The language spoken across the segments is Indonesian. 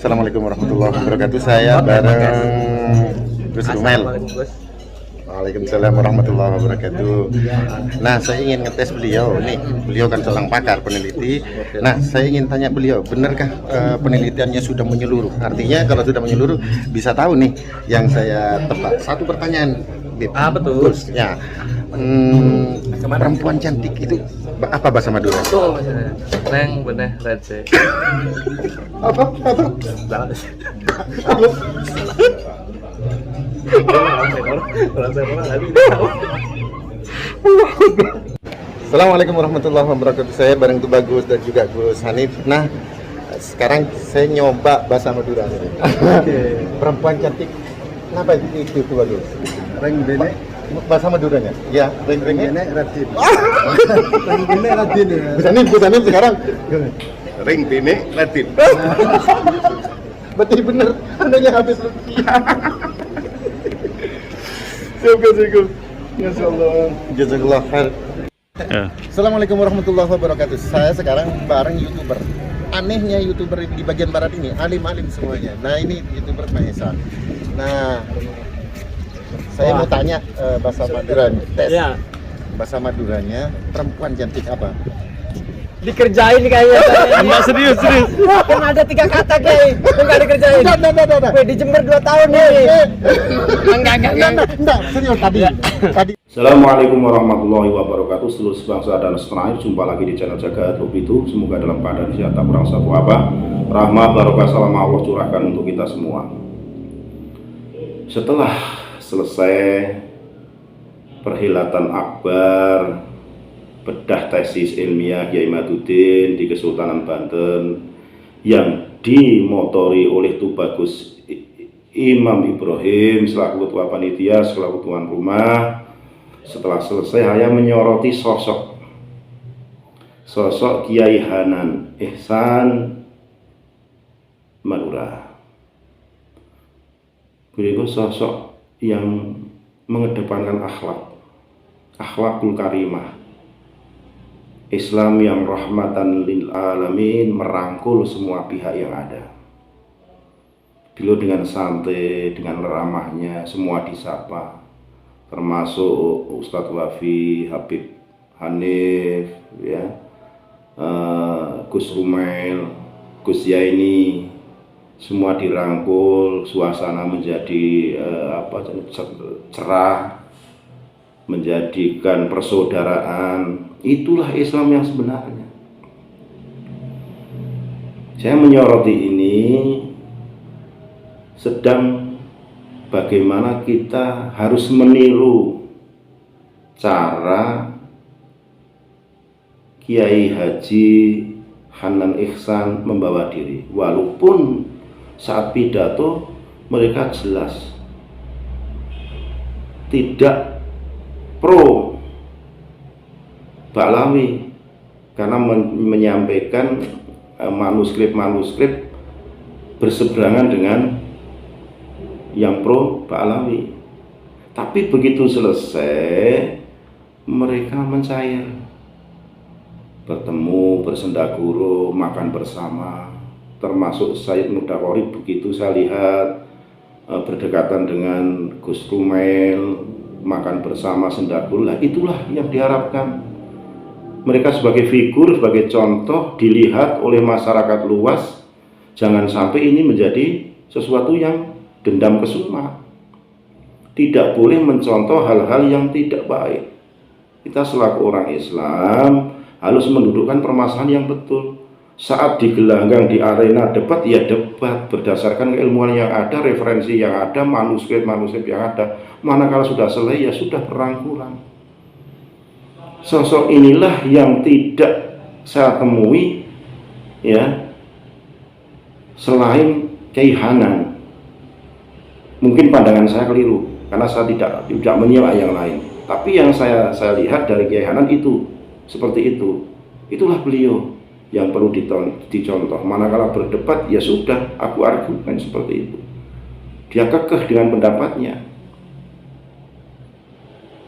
Assalamualaikum warahmatullahi wabarakatuh. Saya bareng Gus Rumel. Waalaikumsalam warahmatullahi wabarakatuh. Nah, saya ingin ngetes beliau. Nih, beliau kan seorang pakar peneliti. Nah, saya ingin tanya beliau, benarkah penelitiannya sudah menyeluruh? Artinya kalau sudah menyeluruh, bisa tahu nih yang saya tebak. Satu pertanyaan, Bib. Betul. Gus, ya. Perempuan cantik itu apa bahasa Madura? Betul, neng bener receh. Apa? Assalamualaikum warahmatullahi wabarakatuh. Saya bareng tuh Bagus dan juga Gus Hanif. Nah, sekarang saya nyoba bahasa Madura. Perempuan cantik. Kenapa itu Bagus? Reng bene, Bahasa Maduranya? Ya, reng bene radin. Reng bene radin ya. Gus Hanif sekarang. Reng bene radin. Berarti bener, andanya habis rupiah. Syukur. Masyaallah. Jazakallah khair. Assalamualaikum warahmatullahi wabarakatuh. Saya sekarang bareng YouTuber. Anehnya YouTuber di bagian barat ini alim-alim semuanya. Nah, ini YouTuber Mahesa. Nah, saya mau tanya bahasa Maduranya. Tes. Ya. Bahasa Maduranya perempuan cantik apa? Dikerjain kayaknya. Enggak serius. Kan ada 3 kata kayak enggak dikerjain. Enggak. Weh, di Jember 2 tahun nih. Enggak, serius tadi. Assalamualaikum warahmatullahi wabarakatuh. Seluruh sebangsa dan setanah, jumpa lagi di channel Jagat Itu. Semoga dalam keadaan sehat, tak kurang satu apa. Rahmat, barokah, salam Allah curahkan untuk kita semua. Setelah selesai perhelatan akbar bedah tesis ilmiah Kiai Maduddin di Kesultanan Banten yang dimotori oleh Tubagus Imam Ibrahim selaku ketua panitia, selaku tuan rumah. Setelah selesai, saya menyoroti sosok Kiai Hanan Ihsan Madura. Beliau sosok yang mengedepankan akhlakul karimah, Islam yang rahmatan lil alamin, merangkul semua pihak yang ada. Beliau dengan santai, dengan ramahnya semua disapa, termasuk Ustadz Wafi, Habib Hanif, ya, Gus Rumel, Gus Yaini, semua dirangkul, suasana menjadi cerah, menjadikan persaudaraan. Itulah Islam yang sebenarnya. Saya menyoroti ini sedang bagaimana kita harus meniru cara Kiai Haji Hanan Ihsan membawa diri. Walaupun saat pidato mereka jelas tidak pro Baklawi karena menyampaikan manuskrip berseberangan dengan yang pro Baklawi. Tapi begitu selesai mereka mencair, bertemu, bersendaguru, makan bersama, termasuk Said Mudawari. Begitu saya lihat berdekatan dengan Gus Rumel, makan bersama, sendaguru. Lah itulah yang diharapkan. Mereka sebagai figur, sebagai contoh dilihat oleh masyarakat luas. Jangan sampai ini menjadi sesuatu yang dendam kesuma. Tidak boleh mencontoh hal-hal yang tidak baik. Kita selaku orang Islam harus mendudukkan permasalahan yang betul. Saat digelanggang di arena debat, ya debat berdasarkan keilmuan yang ada, referensi yang ada, manuskrip yang ada. Manakala sudah selesai, ya sudah berangkulan. Sosok inilah yang tidak saya temui, ya, selain Kiai Hanan. Mungkin pandangan saya keliru karena saya tidak menyimak yang lain. Tapi yang saya lihat dari Kiai Hanan itu seperti itu. Itulah beliau yang perlu dicontoh. Manakala berdebat, ya sudah, aku argumen seperti itu. Dia kekeh dengan pendapatnya.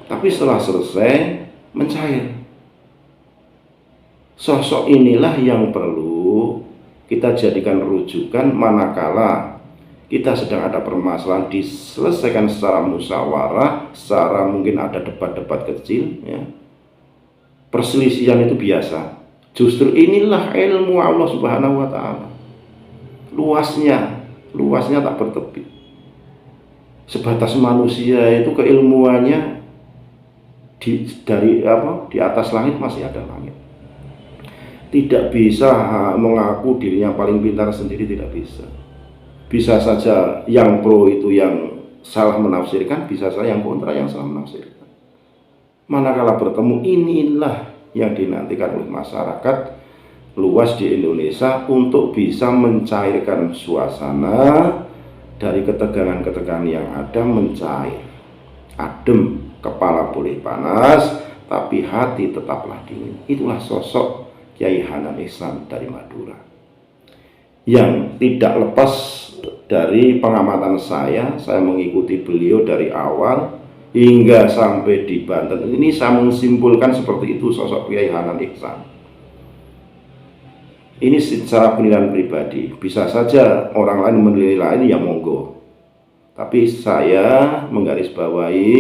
Tapi setelah selesai mencair. Sosok inilah yang perlu kita jadikan rujukan manakala kita sedang ada permasalahan, diselesaikan secara musyawarah, secara mungkin ada debat-debat kecil, ya. Perselisihan itu biasa. Justru inilah ilmu Allah Subhanahu wa Ta'ala. Luasnya tak bertepi. Sebatas manusia itu keilmuannya di atas langit masih ada langit. Tidak bisa mengaku dirinya paling pintar sendiri, tidak bisa. Bisa saja yang pro itu yang salah menafsirkan, bisa saja yang kontra yang salah menafsirkan. Manakala bertemu, inilah yang dinantikan oleh masyarakat luas di Indonesia untuk bisa mencairkan suasana dari ketegangan-ketegangan yang ada mencair. Adem, kepala boleh panas, tapi hati tetaplah dingin. Itulah sosok Kyai Hanan Ihsan dari Madura, yang tidak lepas dari pengamatan saya mengikuti beliau dari awal hingga sampai di Banten. Ini saya menyimpulkan seperti itu sosok Kyai Hanan Ihsan. Ini secara penilaian pribadi, bisa saja orang lain menilai lain, ya monggo. Tapi saya menggarisbawahi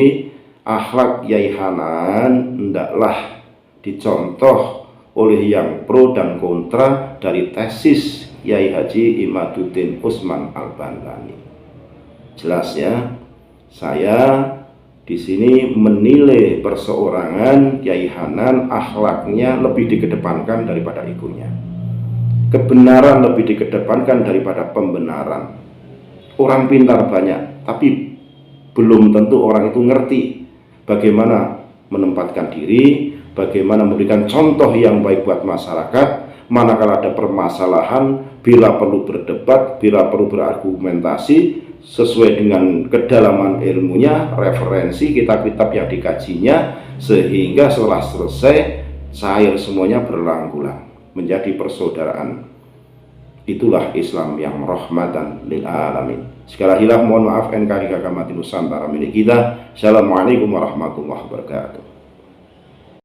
akhlak Kyai Hanan hendaklah dicontoh oleh yang pro dan kontra dari tesis Kyai Haji Imaduddin Usman Al-Bantani. Jelas ya, saya di sini menilai perseorangan Kyai Hanan akhlaknya lebih dikedepankan daripada egonya. Kebenaran lebih dikedepankan daripada pembenaran. Orang pintar banyak, tapi belum tentu orang itu ngerti bagaimana menempatkan diri, bagaimana memberikan contoh yang baik buat masyarakat. Manakala ada permasalahan, bila perlu berdebat, bila perlu berargumentasi sesuai dengan kedalaman ilmunya, referensi kitab-kitab yang dikajinya, sehingga setelah selesai cair semuanya berlang-lang menjadi persaudaraan. Itulah Islam yang rahmatan lil alamin. Segala hilaf mohon maaf, NKRI Kakak Mati Nusantara milik kita. Assalamualaikum warahmatullahi wabarakatuh.